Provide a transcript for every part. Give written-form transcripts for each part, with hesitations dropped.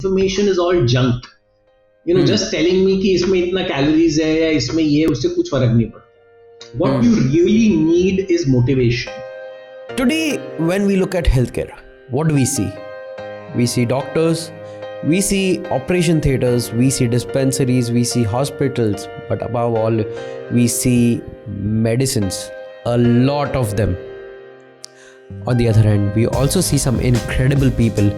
information is all junk. Just telling me कि इसमें इतना calories है या इसमें ये उससे कुछ फर्क नहीं पड़ता. What you really need is motivation. Today, when we look at healthcare, what do we see? We see doctors, we see operation theaters, we see dispensaries, we see hospitals, but above all, we see medicines, a lot of them. On the other hand, we also see some incredible people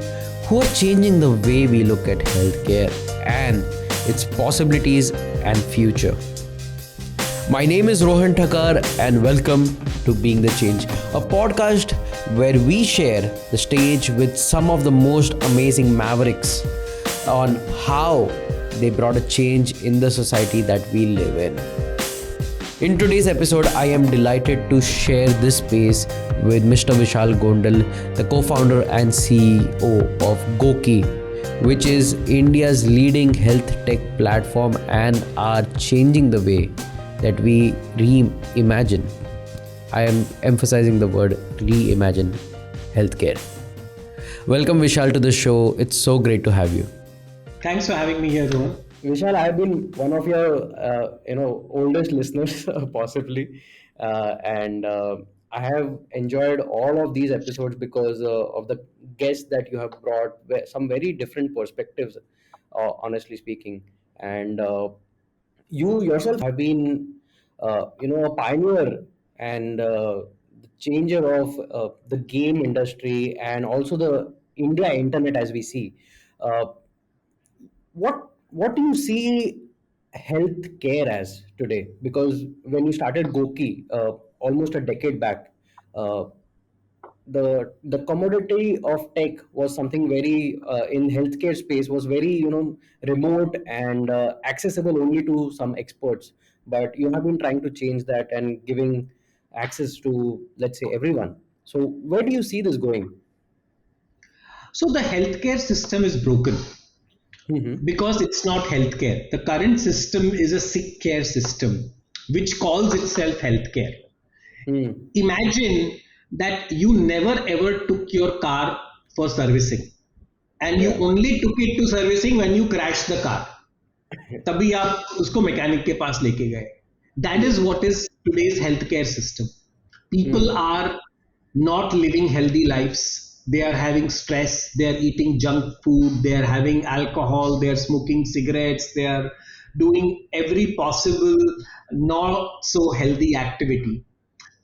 who are changing the way we look at healthcare and its possibilities and future. My name is Rohan Thakar and welcome to Being the Change, a podcast where we share the stage with some of the most amazing mavericks on how they brought a change in the society that we live in. In today's episode, I am delighted to share this space with Mr. Vishal Gondal, the co-founder and CEO of Goqii, which is India's leading health tech platform and are changing the way that we reimagine. I am emphasizing the word reimagine healthcare. Welcome Vishal to the show. It's so great to have you. Thanks for having me here, Rohan. Vishal, I've been one of your oldest listeners possibly, and I have enjoyed all of these episodes because of the guests that you have brought, some very different perspectives, honestly speaking, and you yourself have been a pioneer and the changer of the game industry and also the India internet as we see. Uh, what do you see healthcare as today? Because when you started Goqii almost a decade back, uh, the commodity of tech was something very in healthcare space was very remote and accessible only to some experts. But you have been trying to change that and giving access to, let's say, everyone. So where do you see this going? So the healthcare system is broken because it's not healthcare. The current system is a sick care system which calls itself healthcare. Imagine that you never ever took your car for servicing and you Yeah. only took it to servicing when you crashed the car. तभी आप उसको mechanic के पास लेके गए. That is what is today's healthcare system. People are not living healthy lives. They are having stress. They are eating junk food. They are having alcohol. They are smoking cigarettes. They are doing every possible not so healthy activity.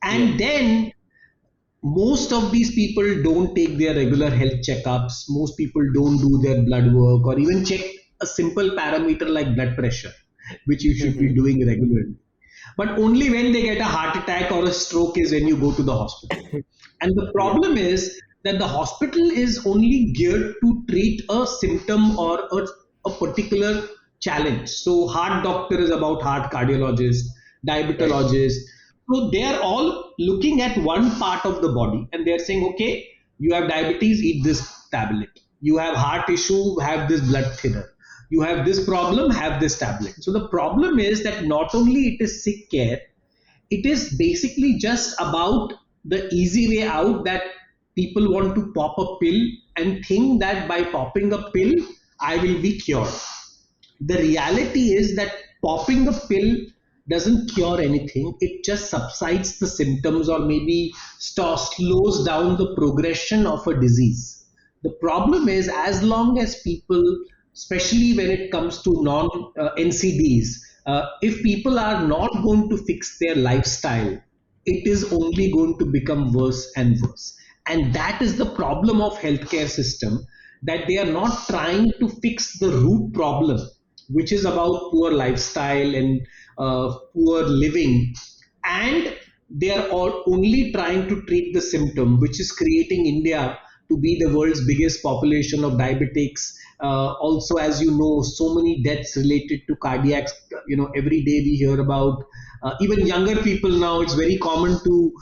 And then most of these people don't take their regular health checkups. Most people don't do their blood work or even check a simple parameter like blood pressure, which you should be doing regularly. But only when they get a heart attack or a stroke is when you go to the hospital. And the problem is that the hospital is only geared to treat a symptom or a particular challenge. So heart doctor is about heart cardiologist, diabetologist. So they are all looking at one part of the body and they're saying, okay, you have diabetes, eat this tablet. You have heart issue, have this blood thinner. You have this problem, have this tablet. So the problem is that not only it is sick care, it is basically just about the easy way out that people want to pop a pill and think that by popping a pill, I will be cured. The reality is that popping a pill doesn't cure anything. It just subsides the symptoms or maybe slows down the progression of a disease. The problem is as long as people, especially when it comes to non NCDs, if people are not going to fix their lifestyle, it is only going to become worse and worse. And that is the problem of healthcare system, that they are not trying to fix the root problem, which is about poor lifestyle and poor living, and they are all only trying to treat the symptom, which is creating India to be the world's biggest population of diabetics. Also, as you know, so many deaths related to cardiac. Every day we hear about even younger people now. It's very common to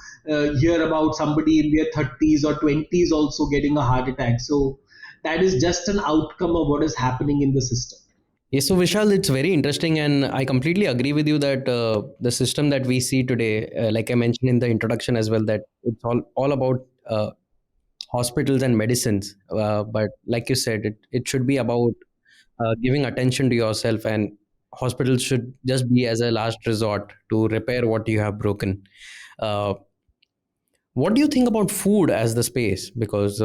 hear about somebody in their 30s or 20s also getting a heart attack. So that is just an outcome of what is happening in the system. Yes, so Vishal, it's very interesting, and I completely agree with you that the system that we see today, like I mentioned in the introduction as well, that it's all about hospitals and medicines. But like you said, it should be about giving attention to yourself, and hospitals should just be as a last resort to repair what you have broken. Uh, what do you think about food as the space? Because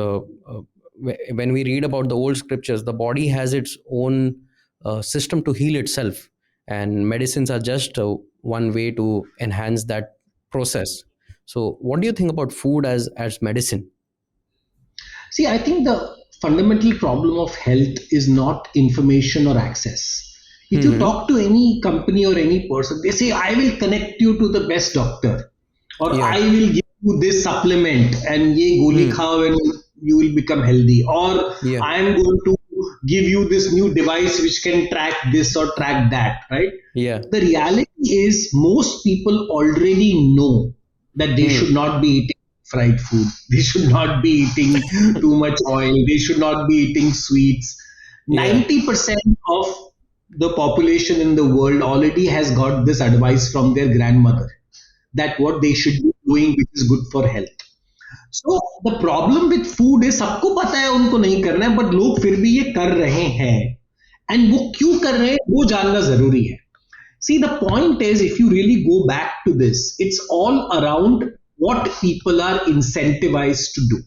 when we read about the old scriptures, the body has its own system to heal itself, and medicines are just one way to enhance that process. So, what do you think about food as medicine? See, I think the fundamental problem of health is not information or access. If you Hmm. talk to any company or any person, they say, I will connect you to the best doctor, or Yeah. I will give you this supplement and ye goli Hmm. khao and you will become healthy, or Yeah. I am going to give you this new device which can track this or track that, right? Yeah. The reality is most people already know that they should Hmm. not be eating fried food. They should not be eating too much oil. They should not be eating sweets. Yeah. 90% of the population in the world already has got this advice from their grandmother that what they should be doing which is good for health. So the problem with food is सबको पता है उनको नहीं करना है but लोग फिर भी ये कर रहे हैं एंड वो क्यों कर रहे हैं वो जानना जरूरी है. See, the point is, if you really go back to this, it's all around what people are incentivized to do.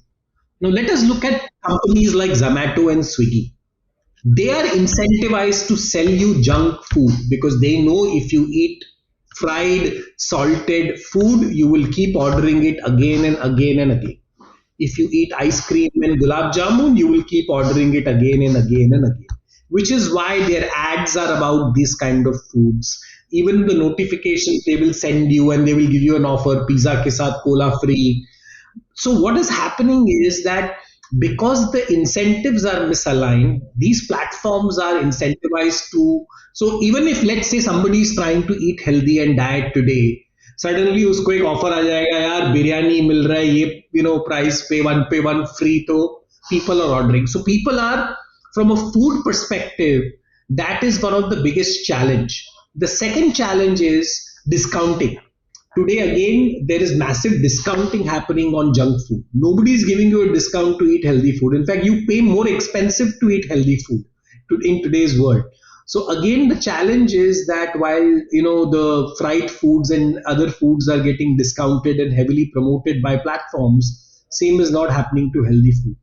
Now, let us look at companies like Zomato and Swiggy. They are incentivized to sell you junk food because they know if you eat fried, salted food, you will keep ordering it again and again and again. If you eat ice cream and gulab jamun, you will keep ordering it again and again and again. Which is why their ads are about these kind of foods. Even the notifications they will send you and they will give you an offer, pizza ke saath cola free. So what is happening is that because the incentives are misaligned, these platforms are incentivized to. So even if let's say somebody is trying to eat healthy and diet today, suddenly उसको एक offer आ जाएगा यार बिरयानी मिल रहा है ये price पे one free तो people are ordering. So people are from a food perspective that is one of the biggest challenge. The second challenge is discounting. Today again there is massive discounting happening on junk food. Nobody is giving you a discount to eat healthy food. In fact, you pay more expensive to eat healthy food in today's world. So again the challenge is that while the fried foods and other foods are getting discounted and heavily promoted by platforms, same is not happening to healthy food.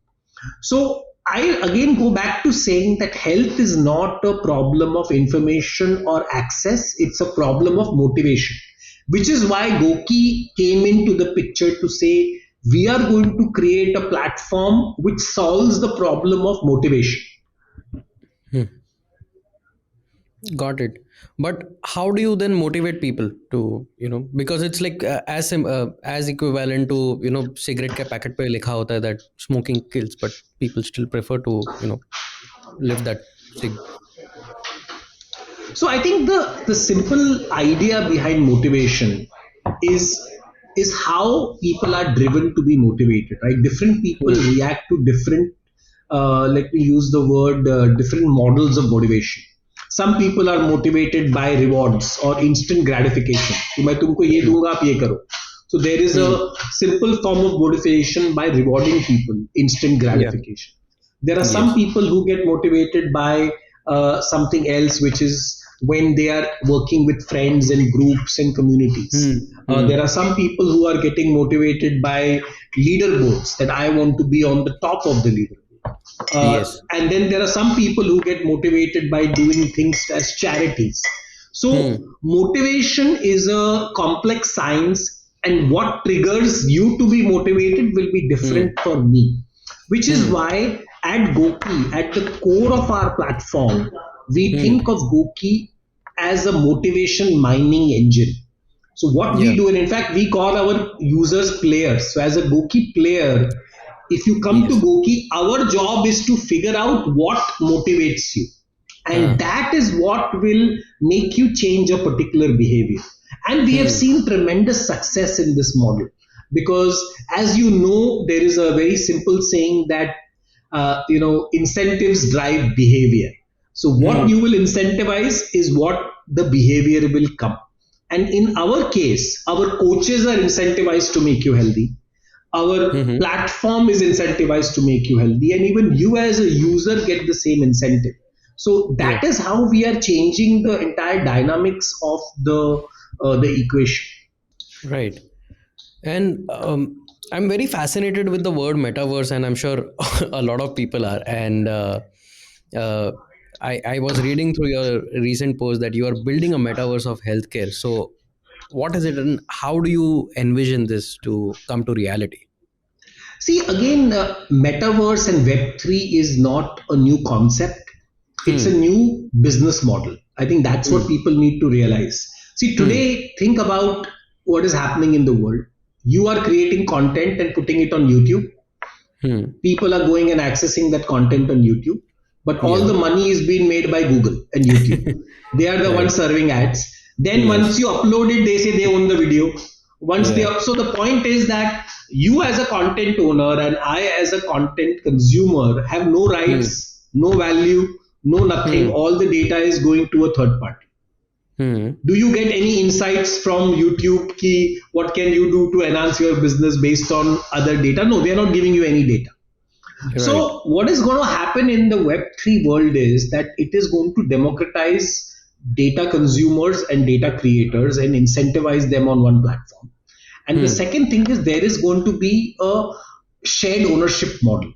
So I again go back to saying that health is not a problem of information or access, it's a problem of motivation. Which is why Goqii came into the picture to say we are going to create a platform which solves the problem of motivation. Hmm. Got it. But how do you then motivate people to, because it's like as equivalent to, cigarette ke packet pe likha hota hai that smoking kills, but people still prefer to, live that cig. So I think the simple idea behind motivation is is how people are driven to be motivated, right? Different people Hmm. react to different let me use the word different models of motivation. Some people are motivated by rewards or instant gratification कि मैं तुमको ये Hmm. दूंगा आप ये करो. So there is a Hmm. simple form of motivation by rewarding people, instant Yeah. gratification. There are some Yes. people who get motivated by something else, which is when they are working with friends and groups and communities. Hmm. There are Hmm. some people who are getting motivated by leaderboards that I want to be on the top of the leaderboard. Yes. And then there are some people who get motivated by doing things as charities. So, Hmm. motivation is a complex science, and what triggers you to be motivated will be Hmm. different for me. Which is Hmm. why at Goqii, at the core of our platform, we Hmm. think of Goqii as a motivation mining engine. So what we Yeah. do, and in fact, we call our users players. So as a Goqii player, if you come to Yes. Goqii, our job is to figure out what motivates you. And Huh. that is what will make you change a particular behavior. And we have Hmm. seen tremendous success in this model because, as you know, there is a very simple saying that incentives drive behavior. So what Hmm. you will incentivize is what the behavior will come. And in our case, our coaches are incentivized to make you healthy. Our Mm-hmm. platform is incentivized to make you healthy, and even you as a user get the same incentive. So Yeah. that is how we are changing the entire dynamics of the equation. Right. And I'm very fascinated with the word metaverse, and I'm sure a lot of people are. And uh, I was reading through your recent post that you are building a metaverse of healthcare. So, what is it, and how do you envision this to come to reality? See, again, metaverse and Web3 is not a new concept. It's a Hmm. new business model. I think that's what Hmm. people need to realize. See, Hmm. today, think about what is happening in the world. You are creating content and putting it on YouTube. Hmm. People are going and accessing that content on YouTube, but all Yeah. the money is being made by Google and YouTube. They are the Right. ones serving ads. Then once Yes. you upload it, they say they own the video. Once they Yeah. up, so the point is that you as a content owner and I as a content consumer have no Hmm. rights, no value, no nothing. Hmm. All the data is going to a third party. Hmm. Do you get any insights from YouTube? Ki, what can you do to enhance your business based on other data? No, they are not giving you any data. Right. So, what is going to happen in the Web3 world is that it is going to democratize data consumers and data creators and incentivize them on one platform. And the Hmm. second thing is there is going to be a shared ownership model.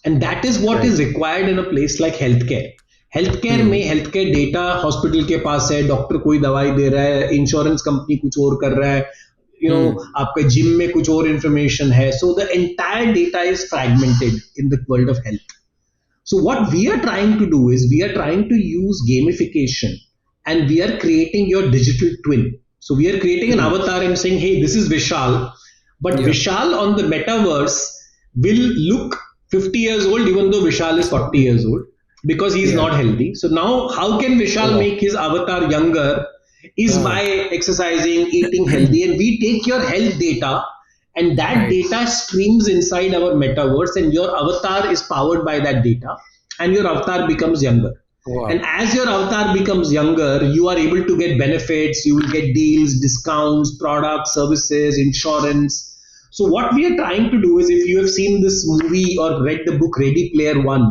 And that is what Right. is required in a place like healthcare. Health Hmm. में health care data hospital के पास है, doctor कोई दवाई दे रहा है, insurance company कुछ और कर रहा है, यू नो Hmm. आपके जिम में कुछ और इंफॉर्मेशन है. So the entire data is fragmented in the world of health. So what we are trying to do is we are trying to use gamification, and we are creating your digital twin. So we are creating an Hmm. avatar and saying, hey, this is Vishal, but Yeah. Vishal on the metaverse will look 50 years old even though Vishal is 40 years old because he is Yeah. not healthy. So now how can Vishal Wow. make his avatar younger is Ah. by exercising, eating healthy, and we take your health data and that Right. data streams inside our metaverse and your avatar is powered by that data and your avatar becomes younger, and Wow. as your avatar becomes younger you are able to get benefits, you will get deals, discounts, products, services, insurance. So what we are trying to do is, if you have seen this movie or read the book Ready Player One,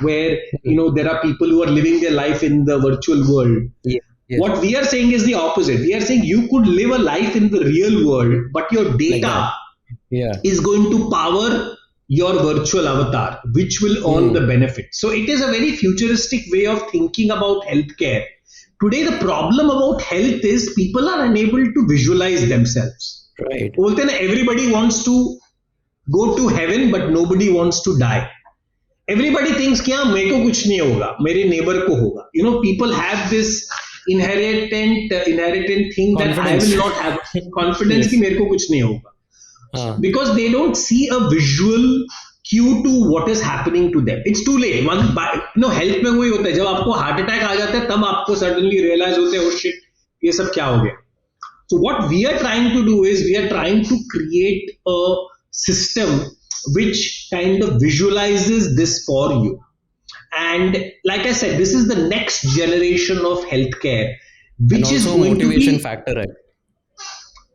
where Hmm. there are people who are living their life in the virtual world, Yeah. Yes. what we are saying is the opposite. We are saying you could live a life in the real world but your Like that. data Yeah. is going to power your virtual avatar, which will earn the Hmm. benefit. So it is a very futuristic way of thinking about healthcare. Today, the problem about health is people are unable to visualize themselves. Right. बोलते हैं ना, everybody wants to go to heaven, but nobody wants to die. Everybody thinks कि हाँ मेरे को कुछ नहीं होगा, मेरे neighbor को होगा. People have this inherent thing that I Confidence. will not have confidence कि Yes. मेरे को कुछ नहीं होगा, Ah. because they don't see a visual cue to what is happening to them. It's too late. Health में वही होता है, जब आपको हार्ट अटैक आ जाता है तब आपको सडनली रियलाइज होते हैं, oh shit, ये सब क्या हो गया. So what we are trying to do is we are trying to create a system which kind of visualizes this for you. And like I said, this is the next generation of healthcare, And which is also going to motivation be, factor, right?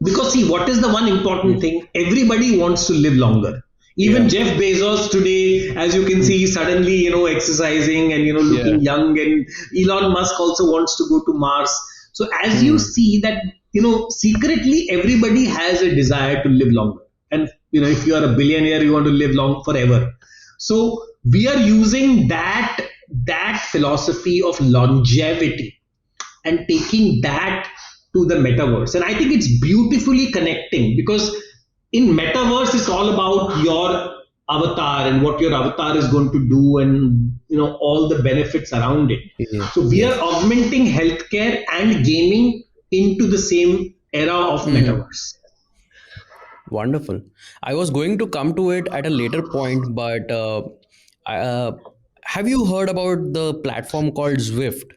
because see, what is the one important Hmm. thing? Everybody wants to live longer. Even Yeah. Jeff Bezos today, as you can Hmm. see, suddenly exercising and Yeah. looking young. And Elon Musk also wants to go to Mars. So as you Hmm. see that secretly everybody has a desire to live longer. And if you are a billionaire, you want to live long forever. So we are using that philosophy of longevity and taking that to the metaverse, and I think it's beautifully connecting, because in metaverse it's all about your avatar and what your avatar is going to do, and all the benefits around it. Yes. So we are Yes. augmenting healthcare and gaming into the same era of Hmm. metaverse. Wonderful. I was going to come to it at a later point, but uh, have you heard about the platform called Zwift?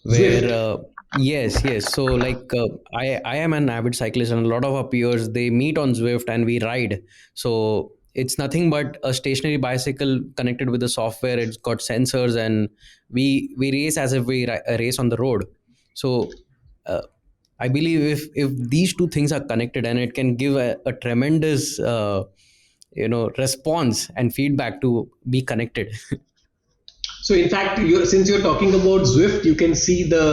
Where Zwift. yes, yes. So like I am an avid cyclist, and a lot of our peers, they meet on Zwift and we ride. So it's nothing but a stationary bicycle connected with the software. It's got sensors, and we race as if we race on the road. So uh, I believe if these two things are connected, and it can give a tremendous response and feedback to be connected. So in fact, since you're talking about Zwift, you can see the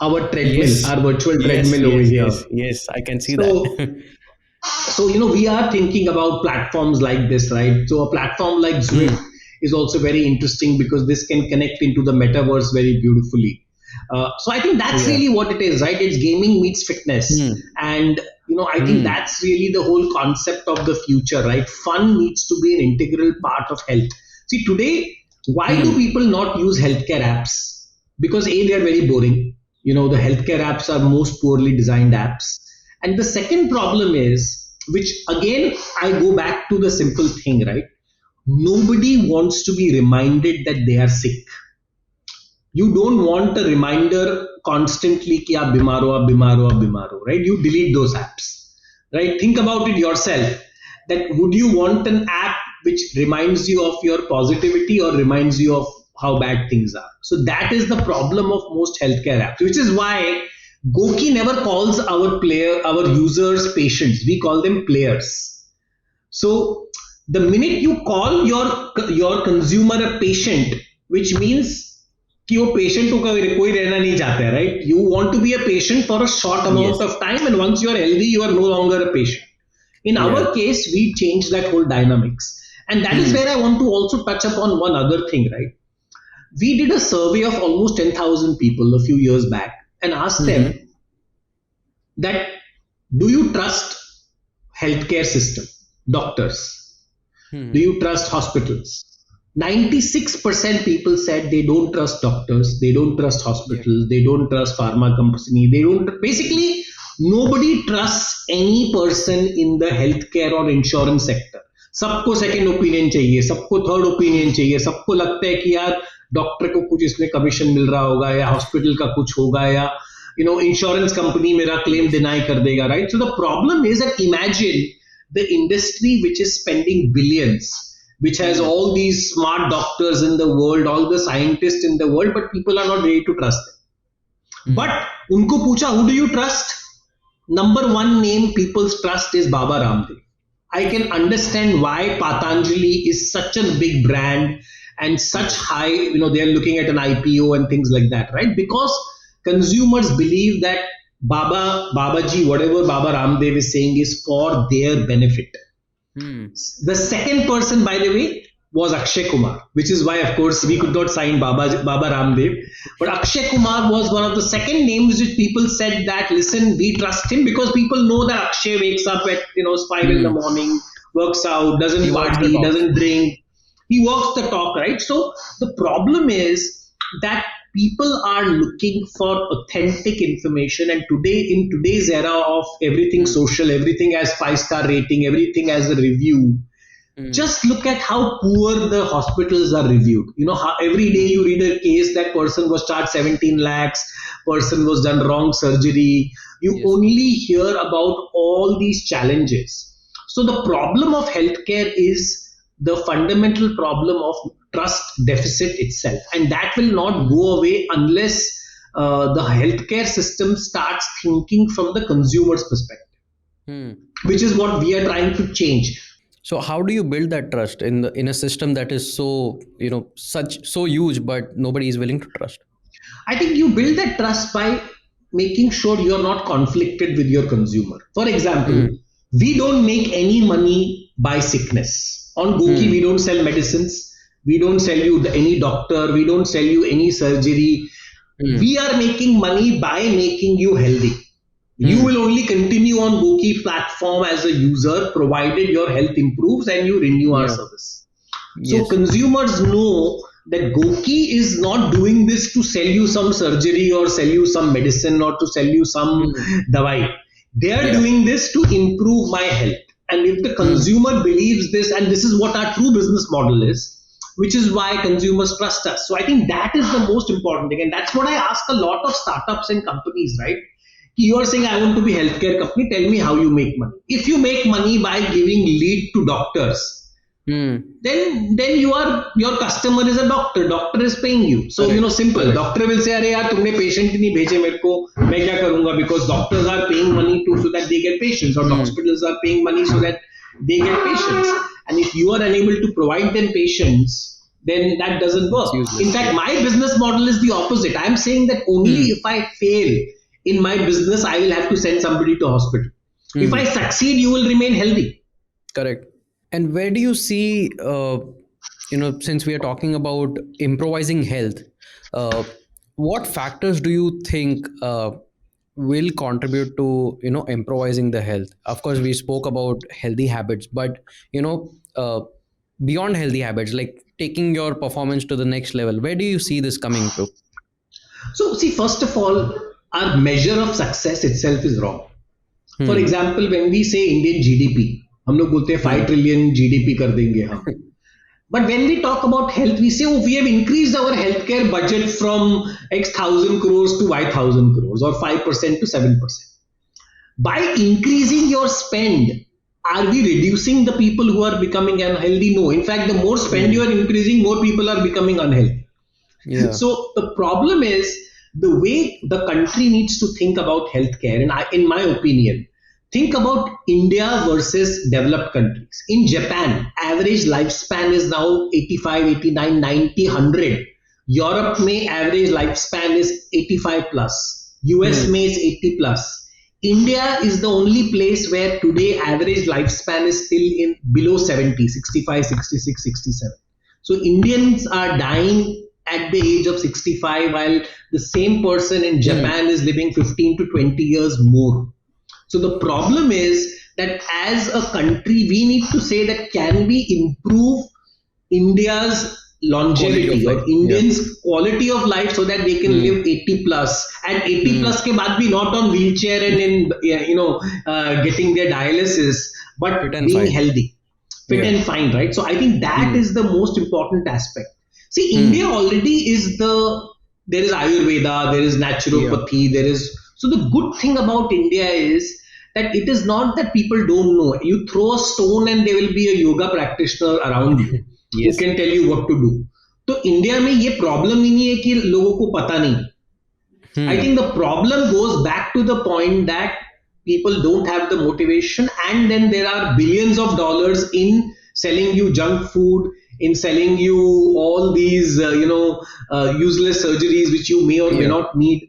our treadmill, Yes, our virtual yes, treadmill over yes, here. yes, yes. I can see that. So we are thinking about platforms like this, right? So a platform like Zwift Hmm. is also very interesting because this can connect into the metaverse very beautifully. So I think that's Yeah. really what it is, right? It's gaming meets fitness, Hmm. and I think Hmm. that's really the whole concept of the future, right? Fun needs to be an integral part of health. See, today, why do Hmm. people not use healthcare apps? Because A, they are very boring. The healthcare apps are most poorly designed apps. And the second problem is, which again, I go back to the simple thing, right? Nobody wants to be reminded that they are sick. You don't want a reminder constantly कि आप बीमार हो आप बीमार हो आप बीमार हो, right? You delete those apps, right? Think about it yourself, that would you want an app which reminds you of your positivity or reminds you of how bad things are? So that is the problem of most healthcare apps, which is why Goqii never calls our users patients. We call them players. So the minute you call your consumer a patient, which means कि वो patient को कोई रहना नहीं चाहता है, right? You want to be a patient for a short amount Yes. Of time, and once you are healthy you are no longer a patient. In our Yeah. case, we changed that whole dynamics. And that is Hmm. where I want to also touch upon one other thing, right? We did a survey of almost 10,000 people a few years back and asked them Hmm. that, do you trust healthcare system, doctors? Do Hmm. you trust hospitals? 96% people said they don't trust doctors, they don't trust Yeah. hospitals, they don't trust pharma company, they don't, basically nobody trusts any person in the healthcare or insurance sector. सबको second opinion चाहिए, सबको third opinion Hmm. चाहिए, सबको लगता है कि यार doctor को कुछ इसमें कमीशन मिल रहा होगा या हॉस्पिटल का कुछ होगा या इंश्योरेंस कंपनी मेरा क्लेम Yes. डिनाई कर देगा, right? So the problem is that imagine the industry which is spending billions, which has Hmm. all these smart doctors in the world, all the scientists in the world, but people are not ready to trust them. Hmm. But unko pucha, who do you trust? Number one name people trust is Baba Ramdev. I can understand why Patanjali is such a big brand and such Yes. high, they are looking at an IPO and things like that, right? Because consumers believe that Babaji, whatever Baba Ramdev is saying is for their benefit. Hmm. The second person, by the way, was Akshay Kumar, which is why, of course, we could not sign Baba Ramdev. But Akshay Kumar was one of the second names which people said that, listen, we trust him because people know that Akshay wakes up at 5 in the Hmm. morning, works out, He doesn't walks the party, talk. doesn't drink. He walks the talk, right? So the problem is that people are looking for authentic information, and today, in today's era of everything Hmm. social, everything has 5-star rating, everything has a review, Hmm. just look at how poor the hospitals are reviewed. How every day Hmm. you read a case that person was charged 17 lakhs, person was done wrong surgery. You Yes. only hear about all these challenges. So the problem of healthcare is the fundamental problem of trust deficit itself, and that will not Hmm. go away unless the healthcare system starts thinking from the consumer's perspective, Hmm. which is what we are trying to change. So how do you build that trust in a system that is so so huge, but nobody is willing to trust? I think you build that trust by making sure you're not conflicted with your consumer. For example, Hmm. we don't make any money by sickness. On Goqii, we Hmm. don't sell medicines. We don't sell you any doctor. We don't sell you any surgery. We Hmm. are making money by making you healthy. You will Hmm. only continue on Goqii platform as a user provided your health improves and you renew our Yeah. service. So Yes. consumers know that Goqii is not doing this to sell you some surgery or sell you some medicine or to sell you some Hmm. dawai. They are Yeah. doing this to improve my health. And if the Hmm. consumer believes this, and this is what our true business model is, which is why consumers trust us. So I think that is the most important thing. And that's what I ask a lot of startups and companies, right? You are saying, I want to be a healthcare company. Tell me how you make money. If you make money by giving lead to doctors, Hmm. then your customer is a doctor is paying you, so Correct. simple. Correct. Doctor will say, अरे यार तुमने patient नहीं भेजे मेरे को, मैं क्या करूंगा, because doctors are paying money to so that they get patients, or Hmm. hospitals are paying money so that they get patients, and if you are unable to provide them patients, then that doesn't It's work. In useless. fact, Yeah. my business model is the opposite. I'm saying that only Hmm. if I fail in my business, I will have to send somebody to hospital. If I Hmm. succeed, you will remain healthy. Correct. And where do you see, since we are talking about improvising health, uh, what factors do you think will contribute to, improvising the health? Of course, we spoke about healthy habits, but, beyond healthy habits, like taking your performance to the next level, where do you see this coming to? So, see, first of all, our measure of success itself is wrong. For Hmm. example, when we say Indian GDP, हम लोग बोलते हैं 5 Hmm. trillion GDP कर देंगे हम. But when we talk about health, we say, oh, we have increased our healthcare budget from X thousand crores to Y thousand crores, or 5% to 7%. By increasing your spend, are we reducing the people who are becoming unhealthy? No. In fact, the more spend you Hmm. are increasing, more people are becoming unhealthy. Yeah. So the problem is the way the country needs to think about healthcare, and in my opinion, think about India versus developed countries. In Japan, average lifespan is now 85, 89, 90, 100. Europe may average lifespan is 85 plus. US Hmm. may is 80 plus. India is the only place where today average lifespan is still in below 70, 65, 66, 67. So Indians are dying at the age of 65, while the same person in Hmm. Japan is living 15 to 20 years more. So the problem is that as a country, we need to say that can we improve India's Quality of longevity or life. Yeah. Indians' quality of life so that they can Hmm. live 80 plus, and 80 Hmm. plus ke baad bhi not on wheelchair and in getting their dialysis, but Fit and being fine. healthy, fit Yeah. and fine, right? So I think that Hmm. is the most important aspect. See, India Hmm. already is there is Ayurveda, there is Yeah. naturopathy, there is, so the good thing about India is that it is not that people don't know. You throw a stone and there will be a yoga practitioner around you who Yes. can tell you what to do. तो India में ये problem ही नहीं है कि लोगों को पता नहीं. I Hmm. think the problem goes back to the point that people don't have the motivation, and then there are billions of dollars in selling you junk food, in selling you all these, useless surgeries which you may or may Yeah. not need,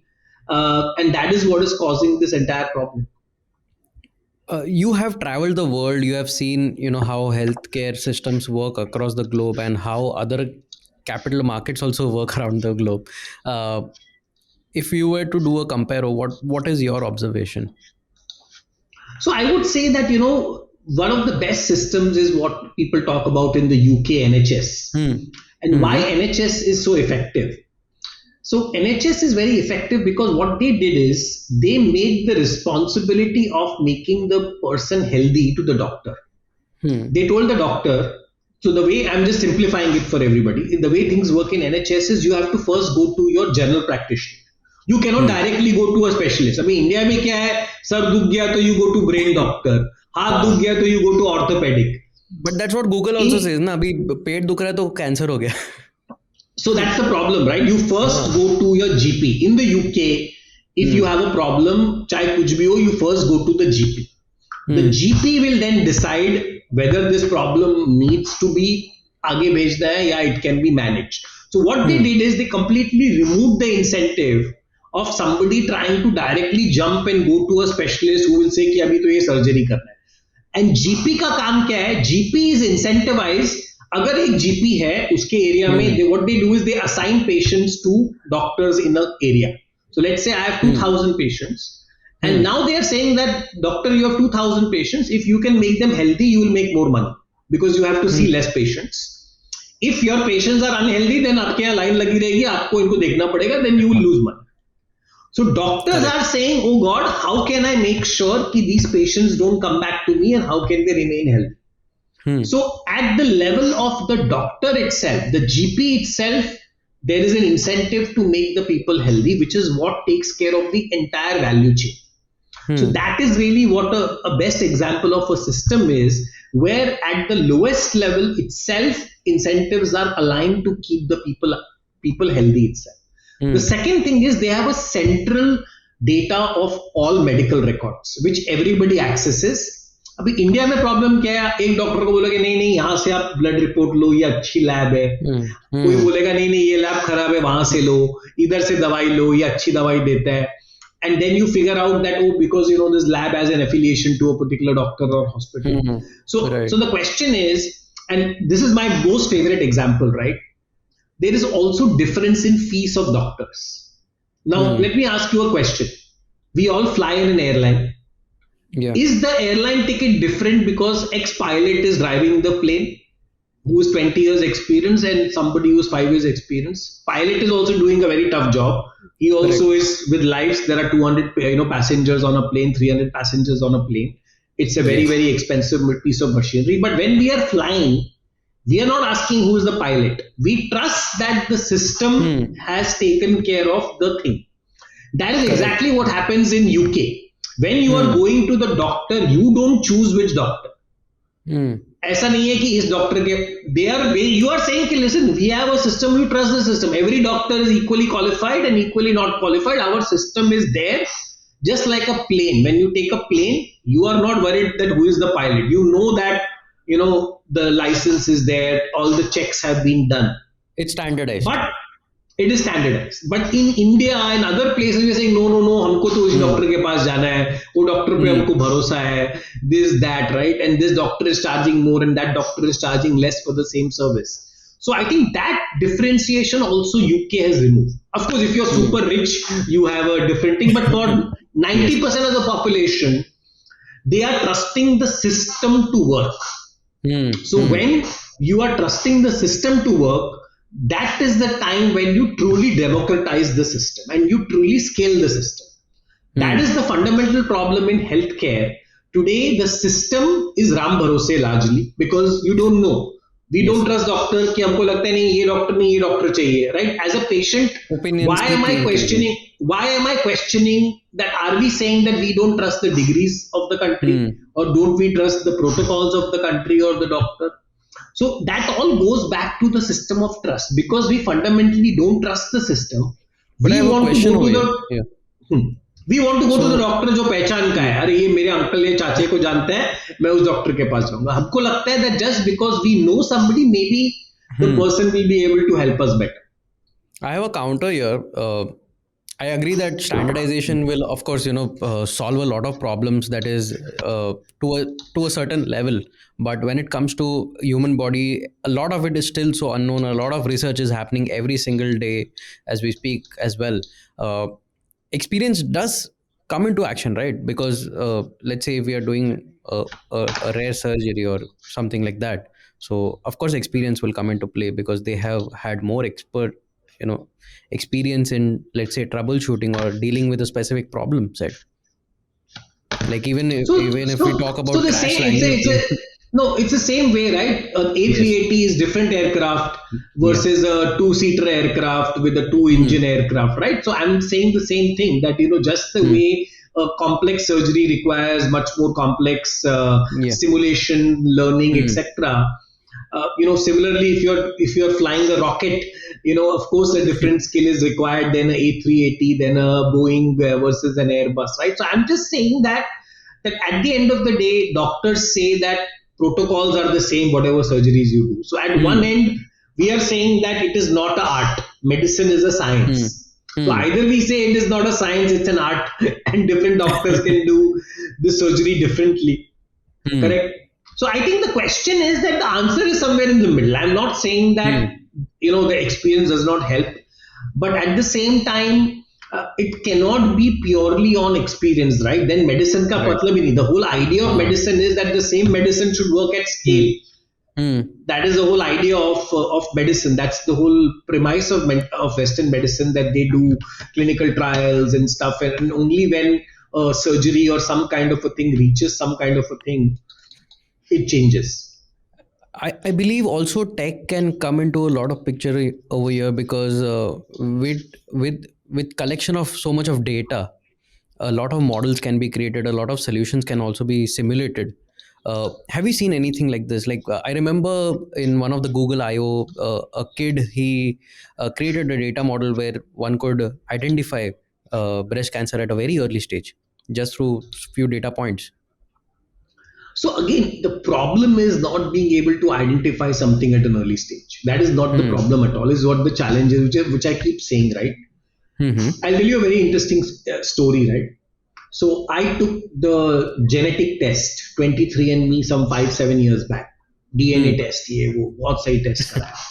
and that is what is causing this entire problem. You have traveled the world. You have seen, how healthcare systems work across the globe and how other capital markets also work around the globe. Uh, if you were to do a compare, what is your observation? So I would say that one of the best systems is what people talk about in the UK NHS, Hmm. and why Hmm. NHS is so effective. So NHS is very effective because what they did is they made the responsibility of making the person healthy to the doctor. Hmm. They told the doctor, so the way I'm just simplifying it for everybody, the way things work in NHS is you have to first go to your general practitioner. You cannot Hmm. directly go to a specialist. I mean, India में क्या है, sir दुख गया तो you go to brain doctor, हाथ दुख हाँ. गया तो you go to orthopedic. But that's what Google also In says ना, अभी पेट दुख रहा है तो कैंसर हो गया. So that's the problem, right? You first हाँ. go to your GP. In the UK, if you Hmm. have a problem, चाहे कुछ भी हो, you first go to the GP. The Hmm. GP will then decide whether this problem needs to be आगे भेजना है या it can be managed. So what they Hmm. did is they completely removed the incentive of somebody trying to directly jump and go to a specialist who will say कि अभी तो ये surgery करना है. एंड जीपी का काम क्या है, जीपी इज इंसेंटिवाइज. अगर एक जीपी है उसके एरिया में, Hmm. What they do is they assign patients to doctors in a area. So let's say I have Hmm. 2,000 patients, and now Hmm. they are saying that doctor, you have 2,000 patients. If you can make them healthy, you will make more money because you have to see Hmm. less patients. If your patients are unhealthy, then आपके यहाँ line लगी रहेगी, आपको इनको देखना पड़ेगा, then you will lose money. So doctors Correct. are saying, oh God, how can I make sure that these patients don't come back to me, and how can they remain healthy? Hmm. So at the level of the doctor itself, the GP itself, there is an incentive to make the people healthy, which is what takes care of the entire value chain. So Hmm. that is really what a best example of a system is, where at the lowest level itself, incentives are aligned to keep the people healthy itself. The Hmm. second thing is they have a central data of all medical records which everybody accesses. अभी India में problem क्या है, एक doctor को बोलोगे नहीं नहीं यहाँ से आप ब्लड रिपोर्ट लो, ये अच्छी लैब है, Hmm. कोई Hmm. बोलेगा नहीं नहीं ये लैब खराब है वहां से लो, इधर से दवाई लो, ये अच्छी दवाई देता है. And then you figure out that, oh, because this lab has an affiliation to a particular doctor or hospital. Hmm. So Right. the question is, and this is my most favorite example, right? There is also difference in fees of doctors. Now Hmm. let me ask you a question. We all fly in an airline. Yeah. Is the airline ticket different because ex pilot is driving the plane, who's 20 years experience, and somebody who's 5 years experience? Pilot is also doing a very tough job. He also Correct. is with lives. There are 200 passengers on a plane, 300 passengers on a plane. It's a very Yes. very expensive piece of machinery. But when we are flying, we are not asking who is the pilot. We trust that the system Hmm. has taken care of the thing. That is Correct. exactly what happens in UK. When you are Hmm. going to the doctor, you don't choose which doctor. Hmm. ऐसा नहीं है कि इस doctor के, they are, you are saying कि listen, we have a system, you trust the system, every doctor is equally qualified and equally not qualified, our system is there. Just like a plane, when you take a plane, you are not worried that who is the pilot. You know that the license is there, all the checks have been done. It's standardized. But it is standardized. But in India and other places, we are saying no, no, no. हमको तो इस Hmm. Doctor के पास जाना है, वो doctor पे Hmm. हमको भरोसा है, this that, right? And this doctor is charging more, and that doctor is charging less for the same service. So I think that differentiation also UK has removed. Of course, if you're Hmm. super rich, you have a different thing. But for Yes. 90% of the population, they are trusting the system to work. Hmm. So Hmm. when you are trusting the system to work, that is the time when you truly democratize the system and you truly scale the system. That is Hmm. the fundamental problem in healthcare. Today, the system is Ram Bharose largely because you don't know. We don't Yes. trust doctor कि हमको लगता है नहीं ये doctor नहीं, ये doctor चाहिए, right? As a patient, Opinions keep increasing. why am I questioning that? Are we saying that we don't trust the degrees of the country, Hmm. or don't we trust the protocols of the country or the doctor? So that all goes back to the system of trust, because we fundamentally don't trust the system. But I We have a want to question go over to here. the Yeah. We want to go to the So. Doctor जो पहचान का है, Hmm. अरे ये मेरे uncle या चाचे को जानता है, मैं उस डॉक्टर के पास जाऊंगा. हमको लगता है that just because we know somebody, maybe the Hmm. person will be able to help us better. I have a counter here. I agree that standardization will, of course, solve a lot of problems. That is to a certain level. But when it comes to human body, a lot of it is still so unknown. A lot of research is happening every single day as we speak as well. Uh, Experience does come into action, right? Because let's say if we are doing a rare surgery or something like that, so of course experience will come into play because they have had more you know experience in, let's say, troubleshooting or dealing with a specific problem set. Like So, even if we so, talk so about the crash same. landing plane. No, it's the same way, right? Yes. A380 is different aircraft Yeah. versus a two-seater aircraft with a two-engine Hmm. aircraft, right? So I'm saying the same thing, that just the Hmm. way a complex surgery requires much more complex Yeah. simulation, learning, Hmm. etc. Similarly, if you're flying a rocket, of course a different skill is required than a A380, than a Boeing versus an Airbus, right? So I'm just saying that at the end of the day, doctors say that protocols are the same whatever surgeries you do. So at one Hmm. end, we are saying that it is not an art. Medicine is a Hmm. science. So Hmm. either we say it is not a science, it's an art, and different doctors can do the surgery differently. Hmm. Correct. So I think the question is that the answer is somewhere in the middle. I'm not saying that Hmm. the experience does not help, but at the same time, it cannot be purely on experience, right? Then medicine ka Right. matlab hi nahi. The whole idea of Uh-huh. medicine is that the same medicine should work at Hmm. scale. Hmm. That is the whole idea of medicine. That's the whole premise of Western medicine, that they do clinical trials and stuff, and only when surgery or some kind of a thing reaches some kind of a thing, it changes. I believe also tech can come into a lot of picture over here because with collection of so much of data, a lot of models can be created, a lot of solutions can also be simulated. Have you seen anything like this? Like I remember in one of the Google I/O, a kid, he created a data model where one could identify breast cancer at a very early stage just through few data points. So again, the problem is not being able to identify something at an early stage. That is not the Hmm. problem at all. Is what the challenge is, which I keep saying, right? Hmm. I'll tell you a very interesting story, right? So I took the genetic test, 23andMe, some 5 7 years back. DNA Hmm. test, ये वो बहुत सही test कराया.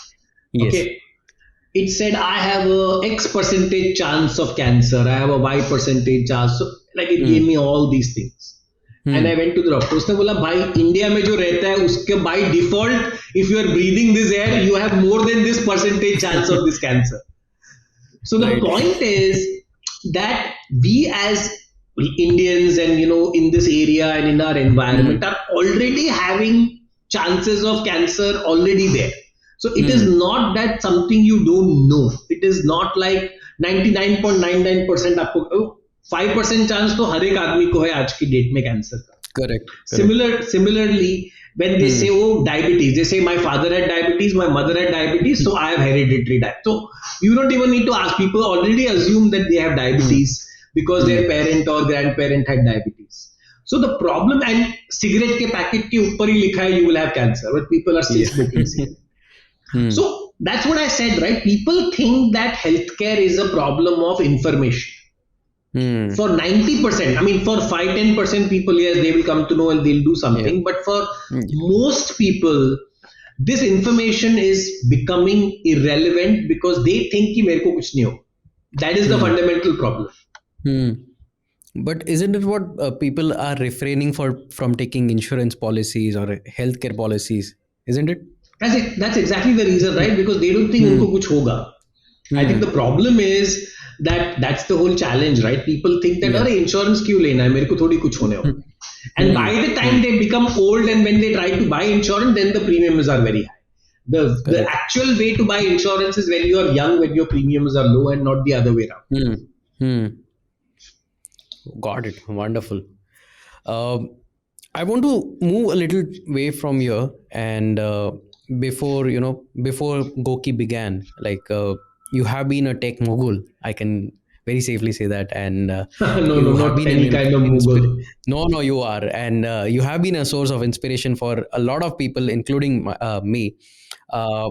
Yes. Okay, it said I have a X percentage chance of cancer. I have a Y percentage chance. So like it gave Hmm. me all these things. And I Hmm. Went to the doctor. उसने बोला भाई India में जो रहता है उसके by default if you are breathing this air you have more than this percentage chance of this cancer. So the Right. point is that we as Indians and in this area and in our environment Hmm. are already having chances of cancer already there. So it is Hmm. not that something you don't know. It is not like 99.99% आपको 5% chance तो हर एक आदमी को है आज की date में cancer का. Correct. Correct. Similarly, when they say, Hmm. oh, diabetes, they say, my father had diabetes, my mother had diabetes, so I have hereditary diabetes. So you don't even need to ask. People already assume that they have Hmm. diabetes because their Hmm. parent or grandparent had diabetes. So the problem, and cigarette के packet के ऊपर ही लिखा है you will have cancer, but people are still Yeah. smoking cigarette. Hmm. So that's what I said, right? People think that healthcare is a problem of information. Hmm. For 90%, I mean, for 5 10% people, yes, they will come to know and they'll do Yeah. something. But for Yeah. most people, this information is becoming irrelevant because they think कि मेरे को कुछ नहीं हो. That is the Hmm. fundamental problem. Hmm. But isn't it what people are refraining from taking insurance policies or healthcare policies? Isn't it? That's exactly the reason, right? Because they don't think उनको Hmm. कुछ होगा. I think the Hmm. problem is that that's the whole challenge, right? People think that Yeah. अरे insurance क्यों लेना है, मेरे को थोड़ी कुछ होने Hmm. वाला है. And by the time Hmm. they become old and when they try to buy insurance, then the premiums are very high. The Correct. actual way to buy insurance is when you are young, when your premiums are low, and not the other way around. Hmm. Hmm. Got it. Wonderful. Um, I want to move a little way from here, and before Goqii began, like you have been a tech mogul. I can very safely say that, and No, no, you have not been any kind of Mughal. No, you are, and you have been a source of inspiration for a lot of people, including me. Uh,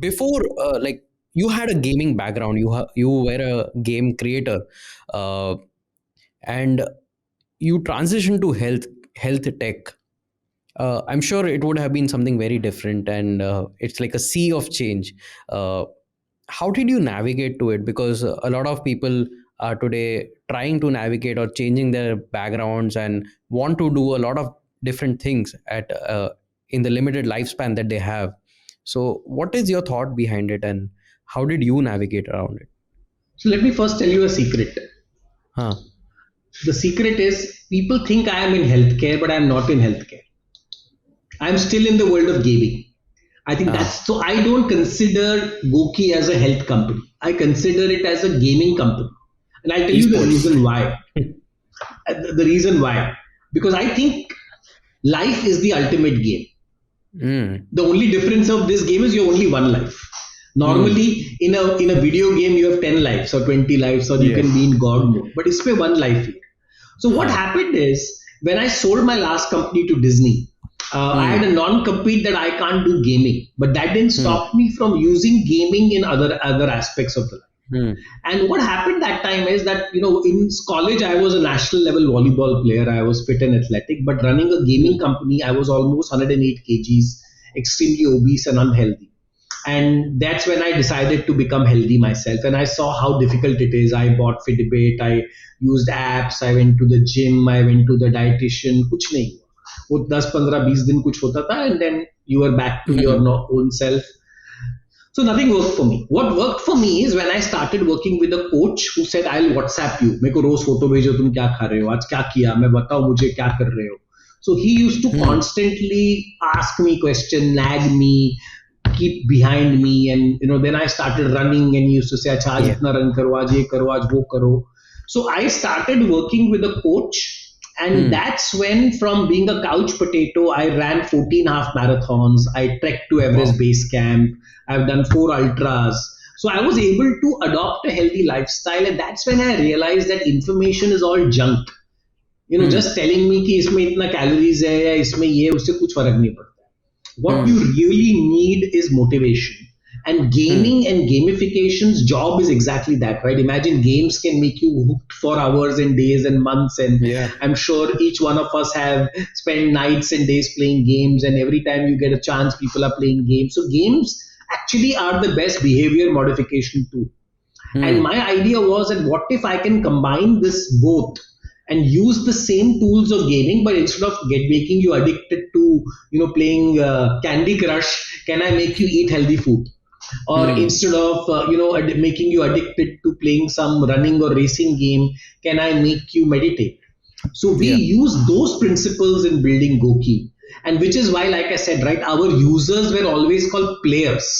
before, like you had a gaming background, you were a game creator, uh, and you transition to health tech. I'm sure it would have been something very different, and it's like a sea of change. uh, how did you navigate to it? Because a lot of people are today trying to navigate or changing their backgrounds and want to do a lot of different things at in the limited lifespan that they have. So what is your thought behind it, and how did you navigate around it? So let me first tell you a secret. Huh. The secret is people think I am in healthcare, but I am not in healthcare. I am still in the world of gaming. I think Ah. that's so. I don't consider Goqii as a health company. I consider it as a gaming company, and I'll tell you the Esports. reason why. The reason why, because I think life is the ultimate game. Mm. The only difference of this game is you only one life. Mm. Normally in a video game you have 10 lives or 20 lives or you Yeah. can be in god mode, but it's पे one life here. So what Huh. happened is when I sold my last company to Disney, I had a Mm. non-compete that I can't do gaming, but that didn't Mm. stop me from using gaming in other aspects of the life. Mm. And what happened that time is that in college I was a national level volleyball player. I was fit and athletic, but running a gaming Mm. company, I was almost 108 kgs, extremely obese and unhealthy. And that's when I decided to become healthy myself. And I saw how difficult it is. I bought Fitbit, I used apps, I went to the gym, I went to the dietitian. कुछ नहीं हुआ. वो 10 15 20 दिन कुछ होता था, and then you were back to your Mm. own self. So nothing worked for me. What worked for me is when I started working with a coach who said, "I'll WhatsApp you. मेरे को रोज photo भेजो तुम क्या खा रहे हो, आज क्या किया, मैं बताओ मुझे क्या कर रहे हो." So he used to Mm. constantly ask me question, nag me, keep behind me, and then I started running, and he used to say, "अच्छा आज Yeah. इतना run करो, आज ये करो, आज वो करो." So I started working with a coach, and Hmm. that's when, from being a couch potato, I ran 14 half marathons, I trekked to Everest Wow. Base Camp, I've done 4 ultras. So I was able to adopt a healthy lifestyle, and that's when I realized that information is all junk. Hmm. Just telling me कि इसमें इतना calories है या इसमें ये, उससे कुछ फर्क नहीं पड़ता. What you Hmm. really need is motivation. And Hmm. gaming and gamification's job is exactly that, right? Imagine games can make you hooked for hours and days and months, and Yeah. I'm sure each one of us have spent nights and days playing games, and every time you get a chance, people are playing games. So games actually are the best behavior modification tool. And Hmm. my idea was that what if I can combine this both and use the same tools of gaming, but instead of making you addicted to playing Candy Crush, can I make you eat healthy food? Or Hmm. instead of making you addicted to playing some running or racing game, can I make you meditate? So we Yeah. use those principles in building Goqii, and which is why, like I said, right, our users were always called players.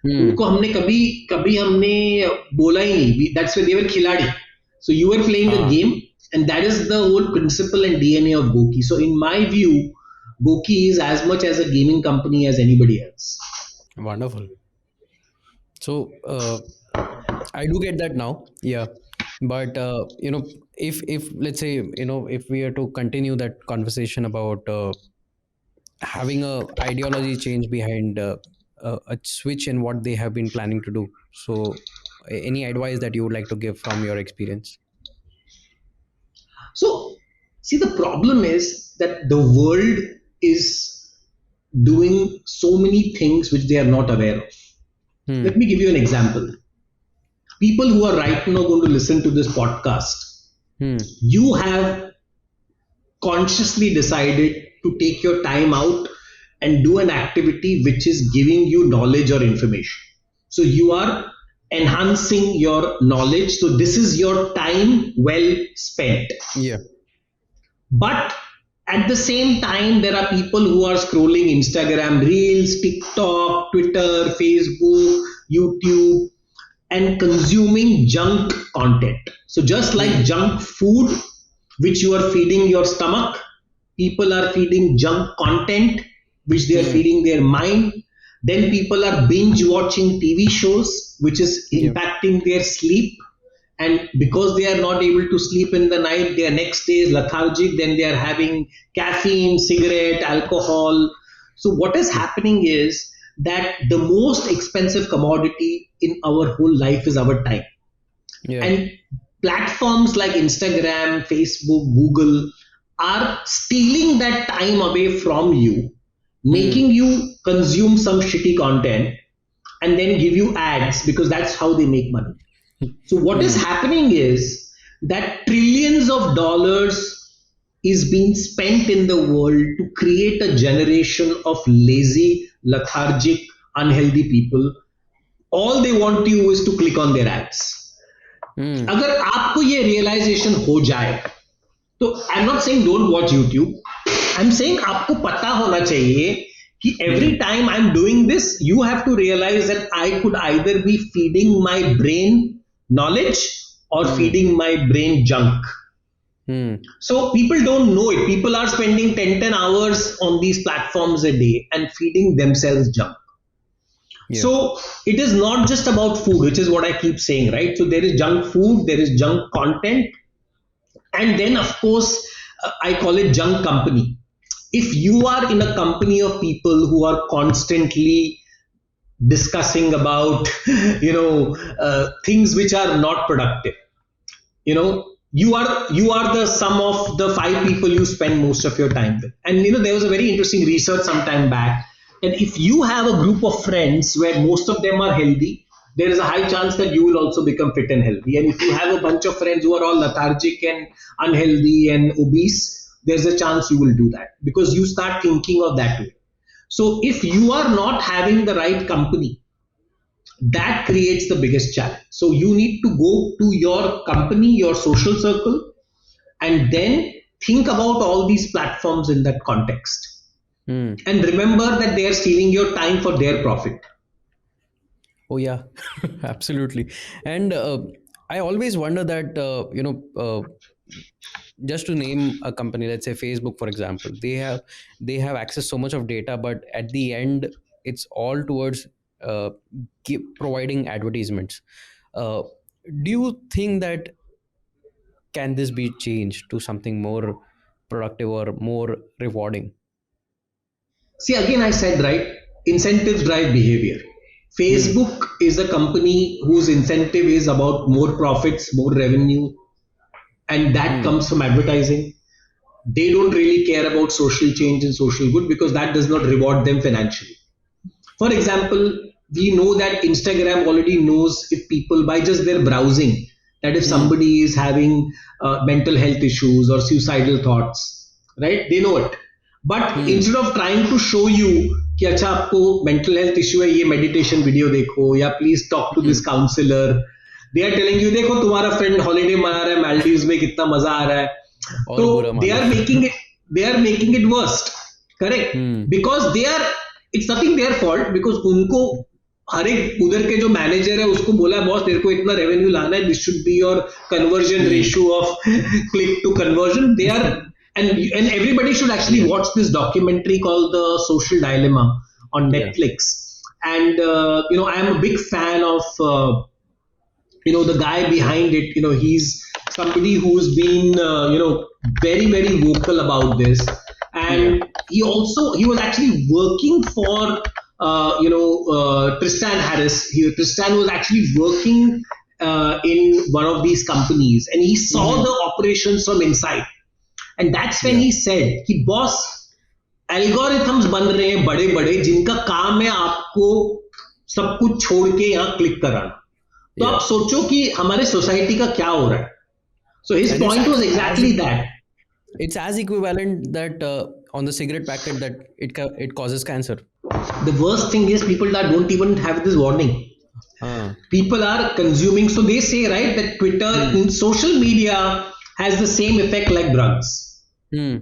Hmm. उनको हमने कभी कभी हमने बोला ही नहीं. That's why they were खिलाड़ी. So you were playing a Ah. game, and that is the whole principle and DNA of Goqii. So in my view, Goqii is as much as a gaming company as anybody else. Wonderful. So I do get that now. Yeah. But if let's say, if we are to continue that conversation about having a ideology change behind a switch in what they have been planning to do. So any advice that you would like to give from your experience? So see, the problem is that the world is doing so many things which they are not aware of. Let Hmm. me give you an example. People who are right now going to listen to this podcast, Hmm. you have consciously decided to take your time out and do an activity which is giving you knowledge or information. So you are enhancing your knowledge. So this is your time well spent. Yeah. But at the same time, there are people who are scrolling Instagram Reels, TikTok, Twitter, Facebook, YouTube, and consuming junk content. So, just like Hmm. junk food, which you are feeding your stomach, people are feeding junk content, which they are Hmm. feeding their mind. Then people are binge watching TV shows, which is Yeah. impacting their sleep, and because they are not able to sleep in the night, their next day is lethargic, then they are having caffeine, cigarette, alcohol. So what is Hmm. happening is that the most expensive commodity in our whole life is our time. Yeah. And platforms like Instagram, Facebook, Google are stealing that time away from you, making Hmm. you consume some shitty content, and then give you ads, because that's how they make money. So what is Hmm. happening is that trillions of dollars is being spent in the world to create a generation of lazy, lethargic, unhealthy people. All they want you is to click on their ads. Hmm. अगर आपको ये realisation हो जाए, तो I am not saying don't watch YouTube, I am saying आपको पता होना चाहिए कि every Hmm. time I'm doing this, you have to realize that I could either be feeding my brain knowledge or Hmm. feeding my brain junk. Hmm. So people don't know it. People are spending 10 hours on these platforms a day and feeding themselves junk. Yeah. So it is not just about food, which is what I keep saying, right? So there is junk food, there is junk content, and then of course I call it junk company. If you are in a company of people who are constantly discussing about things which are not productive, you are the sum of the 5 people you spend most of your time with. And there was a very interesting research some time back that if you have a group of friends where most of them are healthy, there is a high chance that you will also become fit and healthy. And if you have a bunch of friends who are all lethargic and unhealthy and obese, there's a chance you will do that, because you start thinking of that way. So if you are not having the right company, that creates the biggest challenge. So you need to go to your company, your social circle, and then think about all these platforms in that context. Hmm. And remember that they are stealing your time for their profit. Oh yeah, absolutely. And I always wonder that just to name a company, let's say Facebook, for example, they have access so much of data, but at the end, it's all towards uh, providing advertisements. Uh, do you think that can this be changed to something more productive or more rewarding? See, again, I said, right, incentives drive behavior. Hmm. Facebook is a company whose incentive is about more profits, more revenue, and that Hmm. comes from advertising. They don't really care about social change and social good because that does not reward them financially. For example, we know that Instagram already knows if people, by just their browsing, that if Hmm. somebody is having mental health issues or suicidal thoughts, right? They know it. But Hmm. instead of trying to show you कि अच्छा आपको mental health issue है ये meditation video देखो या please talk to this Hmm. counselor, they are telling you देखो तुम्हारा friend holiday मना रहा है Maldives में कितना मजा आ रहा है. और तो बुरा they मानो. are making it, they are making it worst, correct, Hmm. because they are, it's nothing their fault because उनको हर एक उधर के जो मैनेजर है उसको बोला बॉस तेरे को इतना रेवेन्यू लाना है, this should be your conversion Hmm. Ratio of click to conversion. They are, and everybody should actually Yeah. watch this documentary called The Social Dilemma on Yeah. Netflix. And I am a big fan of the guy behind it. He's somebody who's been very very vocal about this. Yeah. And he was actually working for Tristan Harris. Tristan was actually working in one of these companies, and he saw Hmm. the operations from inside. And that's when Yeah. he said कि boss algorithms बन रहे हैं बड़े बड़े जिनका काम है आपको सब कुछ छोड़ के यहाँ क्लिक कराना. तो आप Yeah. सोचो कि हमारे सोसाइटी का क्या हो रहा है. So his And it's point was as exactly that. equivalent that on the cigarette packet that it causes cancer. The worst thing is people that don't even have this warning. Uh, People are consuming. So they say, right, that Twitter hmm. in social media has the same effect like drugs. Hmm.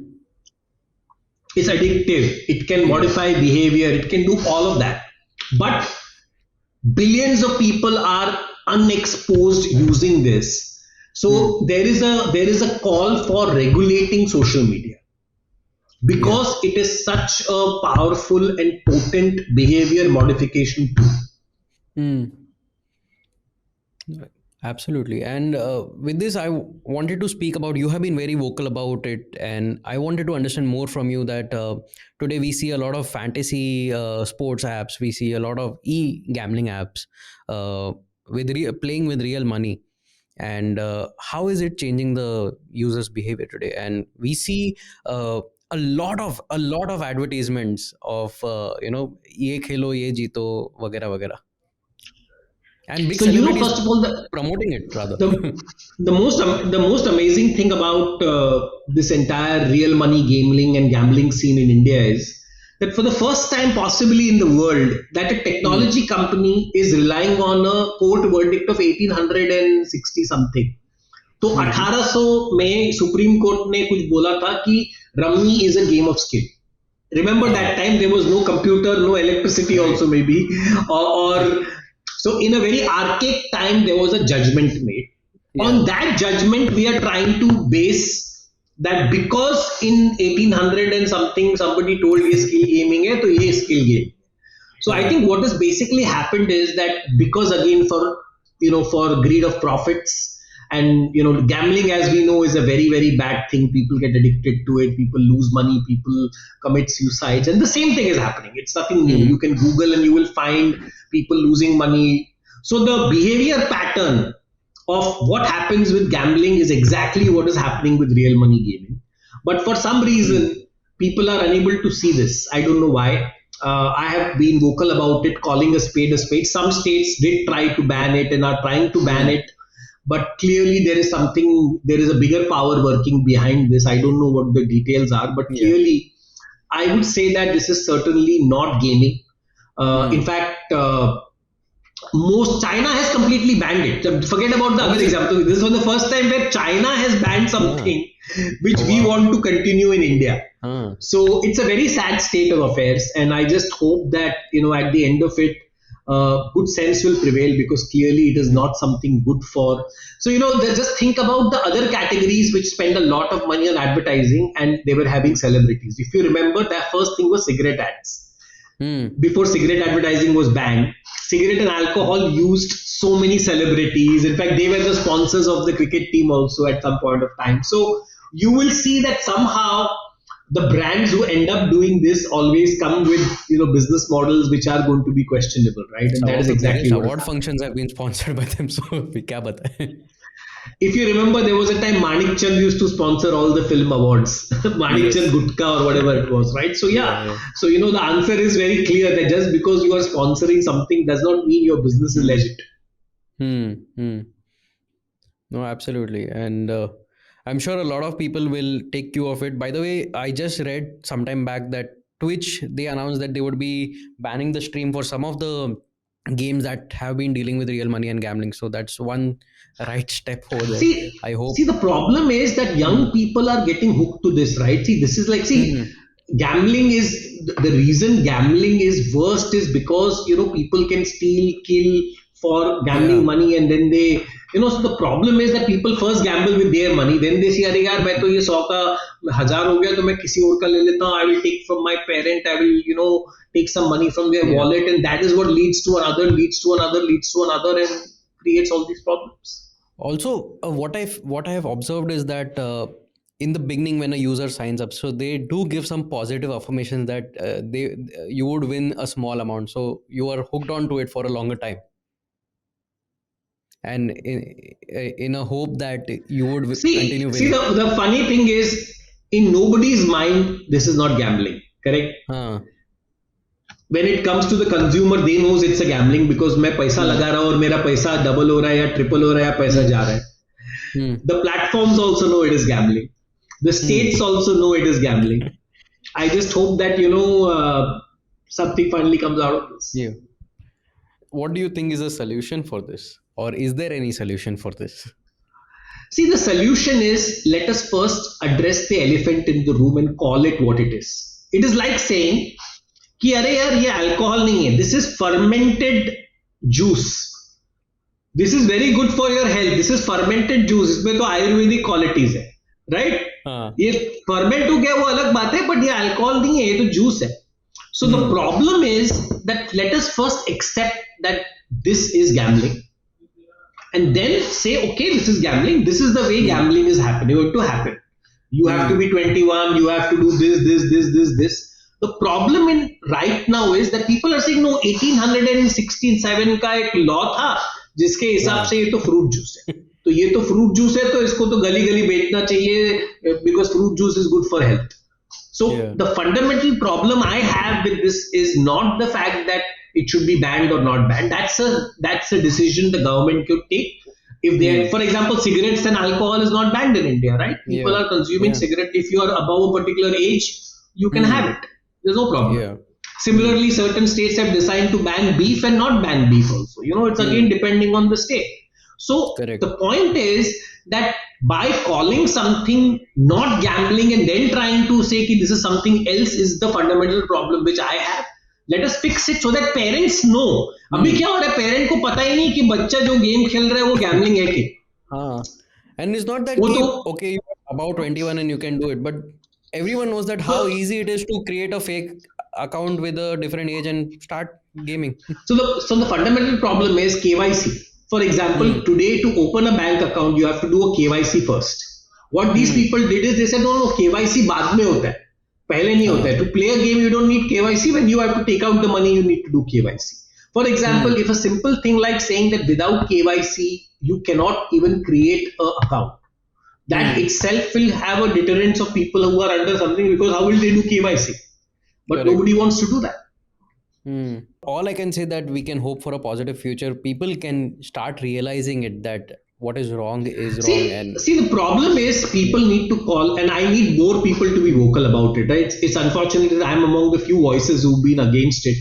It's addictive. It can Yeah. modify behavior. It can do all of that. But billions of people are unexposed using this. Hmm. So there is a call for regulating social media Yeah. because it is such a powerful and potent behavior modification tool. Hmm. Absolutely. And with this, wanted to speak about, you have been very vocal about it, and I wanted to understand more from you that today we see a lot of fantasy sports apps, we see a lot of e-gambling apps with playing with real money. And how is it changing the users' behavior today? And we see a lot of advertisements of ye khelo ye jeeto वगैरह वगैरह, and big So celebrities first of all, the promoting it rather. the the most amazing thing about this entire real money gambling and gambling scene in India is that for the first time possibly in the world that a Hmm. technology company is relying on a court verdict of 1860 something. तो Hmm. 1800 में supreme court ने कुछ बोला था कि rummy is a game of skill. Remember that time there was no computer, no electricity Right. also maybe, or so in a very archaic time there was a judgment made. On Yeah. that judgment we are trying to base that because in 1800 and something somebody told ये skill gaming है तो ये skill game. So I Yeah. think what has basically happened is that because again for greed of profits, and gambling as we know is a very very bad thing. People get addicted to it. People lose money. People commit suicides, and the same thing is happening. It's nothing new. Hmm. You can Google and you will find people losing money. So the behavior pattern of what happens with gambling is exactly what is happening with real money gaming. But for some Hmm. reason, people are unable to see this. I don't know why. I have been vocal about it, calling a spade a spade. Some states did try to ban it and are trying to ban Hmm. it, but clearly there is a bigger power working behind this. I don't know what the details are, but Yeah. clearly, I would say that this is certainly not gaming. In Hmm. fact, most China has completely banned it. Forget about the Oh, other is it? example. This was the first time where China has banned Ah. something which Oh, we wow. want to continue in India. Ah. So it's a very sad state of affairs, and I just hope that at the end of it, good sense will prevail, because clearly it is not something good for. So, just think about the other categories which spend a lot of money on advertising, and they were having celebrities. If you remember, their first thing was cigarette ads. Before cigarette advertising was banned, cigarette and alcohol used so many celebrities. In fact, they were the sponsors of the cricket team also at some point of time. So you will see that somehow the brands who end up doing this always come with business models which are going to be questionable, right? And that is exactly what award functions have been sponsored by them. So we kya bataye? If you remember, there was a time Manik Chand used to sponsor all the film awards, Manik Chand Gutka or whatever it was, right? So yeah. So the answer is very clear that just because you are sponsoring something does not mean your business is legit. No, absolutely. And I'm sure a lot of people will take cue of it. By the way, I just read sometime back that Twitch, they announced that they would be banning the stream for some of the games that have been dealing with real money and gambling. So that's one right step over there. I hope. See, the problem is that young people are getting hooked to this, right? See, this is like, gambling is the reason gambling is worst is because people can steal, kill for gambling money, and then they so the problem is that people first gamble with their money, then they say, अरे यार मैं तो ये 100 का 1000 हो गया तो मैं किसी और का ले लेता हूँ, I will take from my parent, I will take some money from their wallet, and that is what leads to another, and creates all these problems. Also, what I have observed is that in the beginning, when a user signs up, so they do give some positive affirmations that you would win a small amount, so you are hooked on to it for a longer time, and in a hope that you would continue winning. See, the funny thing is, in nobody's mind, this is not gambling, correct? When it comes to the consumer, they knows it's a gambling because मैं पैसा लगा रहा हूँ और मेरा पैसा double हो रहा है या triple हो रहा है या पैसा जा रहा है. The platforms also know it is gambling. The states also know it is gambling. I just hope that something finally comes out of this. Yeah. What do you think is a solution for this, or is there any solution for this? See, the solution is, let us first address the elephant in the room and call it what it is. It is like saying कि अरे यार ये alcohol नहीं है, this is fermented juice, this is very good for your health, this is fermented juice, इसमें तो Ayurvedic qualities है, right? ये फर्मेंट हो गया वो अलग बात है, बट ये अल्कोहल नहीं है, ये तो जूस है. So the problem is that let us first accept that this is gambling, and then say, okay, this is gambling, this is the way gambling is happening, going to happen. You have to be 21, you have to do this. The problem in right now is that people are saying, no, 1867 का एक law था जिसके हिसाब से ये तो fruit juice है, तो ये तो फ्रूट जूस है तो इसको तो गली गली बेचना चाहिए because fruit juice is good for health. So the fundamental problem I have with this is not the fact that it should be banned or not banned. That's a decision the government could take. If they, for example, cigarettes and alcohol is not banned in India, right? People are consuming cigarette. If you are above a particular age, you can have it. There's no problem. Similarly, certain states have decided to ban beef and not ban beef also. It's again depending on the state. So the point is that by calling something not gambling and then trying to say that this is something else is the fundamental problem which I have. Let us fix it so that parents know. अभी क्या हो रहा है, parent को पता ही नहीं कि बच्चा जो गेम खेल रहा है वो गैम्बलिंग है कि. And it's not that okay, you're about 21 and you can do it, but everyone knows that how easy it is to create a fake account with a different age and start gaming. So the fundamental problem is KYC. For example, today to open a bank account, you have to do a KYC first. What these people did is they said, no, KYC बाद में होता है, पहले नहीं होता है. To play a game, you don't need KYC. When you have to take out the money, you need to do KYC. For example, if a simple thing like saying that without KYC, you cannot even create an account, that itself will have a deterrence of people who are under something, because how will they do KYC? But nobody wants to do that. All I can say that we can hope for a positive future. People can start realizing it, that what is wrong is wrong. And see, the problem is people need to call, and I need more people to be vocal about it. Right? It's unfortunate that I'm among the few voices who've been against it.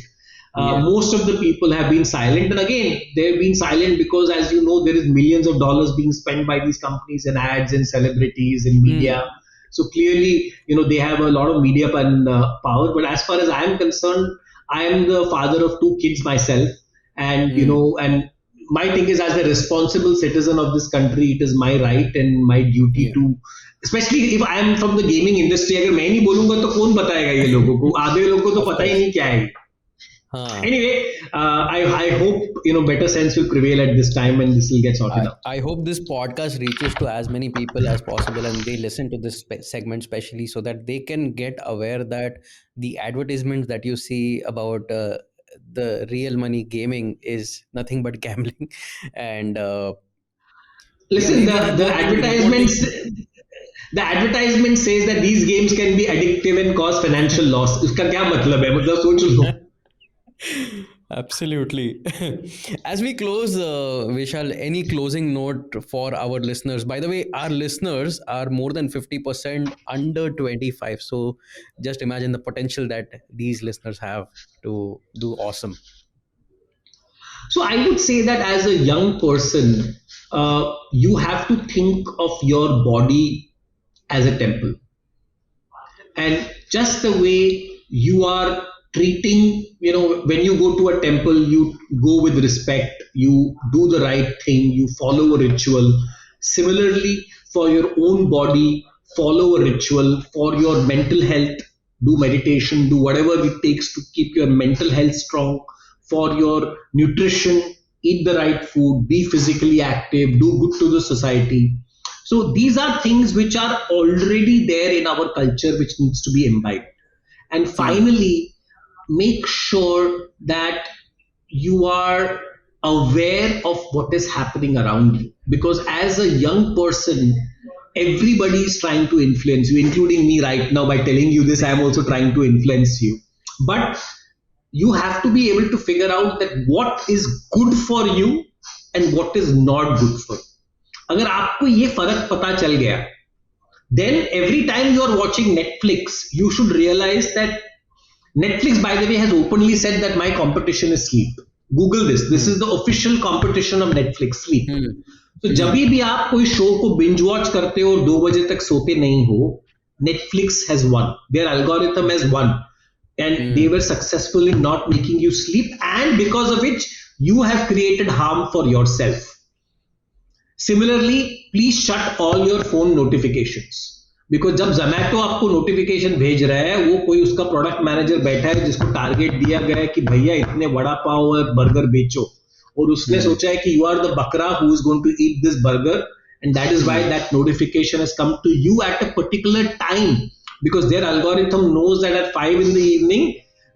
Most of the people have been silent, and again, they've been silent because, as you know, there is millions of dollars being spent by these companies in ads and celebrities and media. So clearly, they have a lot of media power. But as far as I am concerned, I am the father of 2 kids myself, And and my thing is, as a responsible citizen of this country, it is my right and my duty Yeah. to, especially if I am from the gaming industry, अगर मैं नहीं बोलूंगा तो कौन बताएगा ये लोगों को, आधे लोगों को तो Of पता ही course. नहीं क्या है. Huh. Anyway, I hope better sense will prevail at this time and this will get sorted out. I hope this podcast reaches to as many people as possible and they listen to this segment specially so that they can get aware that the advertisements that you see about the real money gaming is nothing but gambling. And yeah, Listen, we are the working, advertisements. reporting. The advertisement says that these games can be addictive and cause financial loss. उसका क्या मतलब है? मतलब सोच लो. Absolutely. As we close, Vishal, any closing note for our listeners? By the way, our listeners are more than 50% under 25. So just imagine the potential that these listeners have to do awesome. So I would say that as a young person, you have to think of your body as a temple. And just the way you are treating, when you go to a temple, you go with respect, you do the right thing, you follow a ritual. Similarly, for your own body, follow a ritual. For your mental health, do meditation, do whatever it takes to keep your mental health strong. For your nutrition, eat the right food, be physically active, do good to the society. So these are things which are already there in our culture, which needs to be imbibed. And Hmm. finally, make sure that you are aware of what is happening around you. Because as a young person, everybody is trying to influence you, including me right now. By telling you this, I am also trying to influence you. But you have to be able to figure out that what is good for you and what is not good for you. अगर आपको ये फर्क पता चल गया, then every time you are watching Netflix, you should realize that Netflix, by the way, has openly said that my competition is sleep. Google this. This Hmm. is the official competition of Netflix, sleep. Hmm. तो जब Hmm. भी आप कोई show को binge watch करते हो और 2 बजे तक सोते नहीं हो, Netflix has won. Their algorithm has won. And they Hmm. were successful in not making you sleep, and because of which you have created harm for yourself. Similarly, please shut all your phone notifications. Because जब जोमैटो आपको notification भेज रहा है, वो कोई उसका product manager बैठा है जिसको टारगेट दिया गया है कि भैया इतने वड़ा पाव और बर्गर बेचो, और उसने Hmm. सोचा है कि यू आर द बकरा who is going to eat this burger, and that is why Hmm. that notification has come to you at a particular time, because their algorithm knows that at 5 in the evening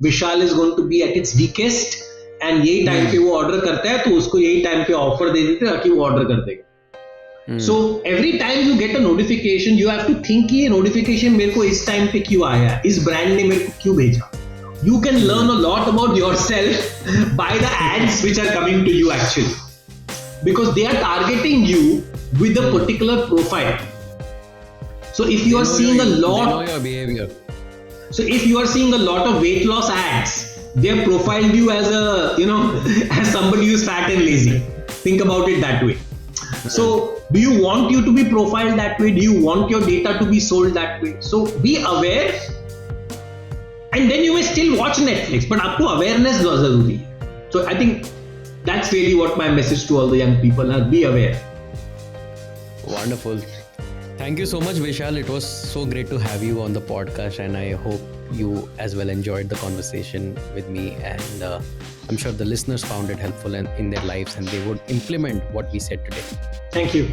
Vishal is going to be at its weakest, and यही time पे Hmm. वो order करता है, तो उसको यही time पे offer दे देते हैं ताकि वो ऑर्डर कर देगा. Hmm. So every time you get a notification, you have to think कि ये notification मेरे को इस टाइम पे क्यों आया, इस ब्रांड ने मेरे को क्यों भेजा. You can learn a lot about yourself by the ads which are coming to you actually, because they are targeting you with a particular profile. So if you are seeing a They know lot, your behavior. so if you are seeing a lot of weight loss ads, they have profiled you as a as somebody who's fat and lazy. Think about it that way. So do you want you to be profiled that way? Do you want your data to be sold that way? So be aware, and then you may still watch Netflix, but आपको awareness बहुत जरूरी है. So I think that's really what my message to all the young people are: be aware. Wonderful. Thank you so much, Vishal. It was so great to have you on the podcast, and I hope you as well enjoyed the conversation with me. And I'm sure the listeners found it helpful in their lives and they would implement what we said today. Thank you.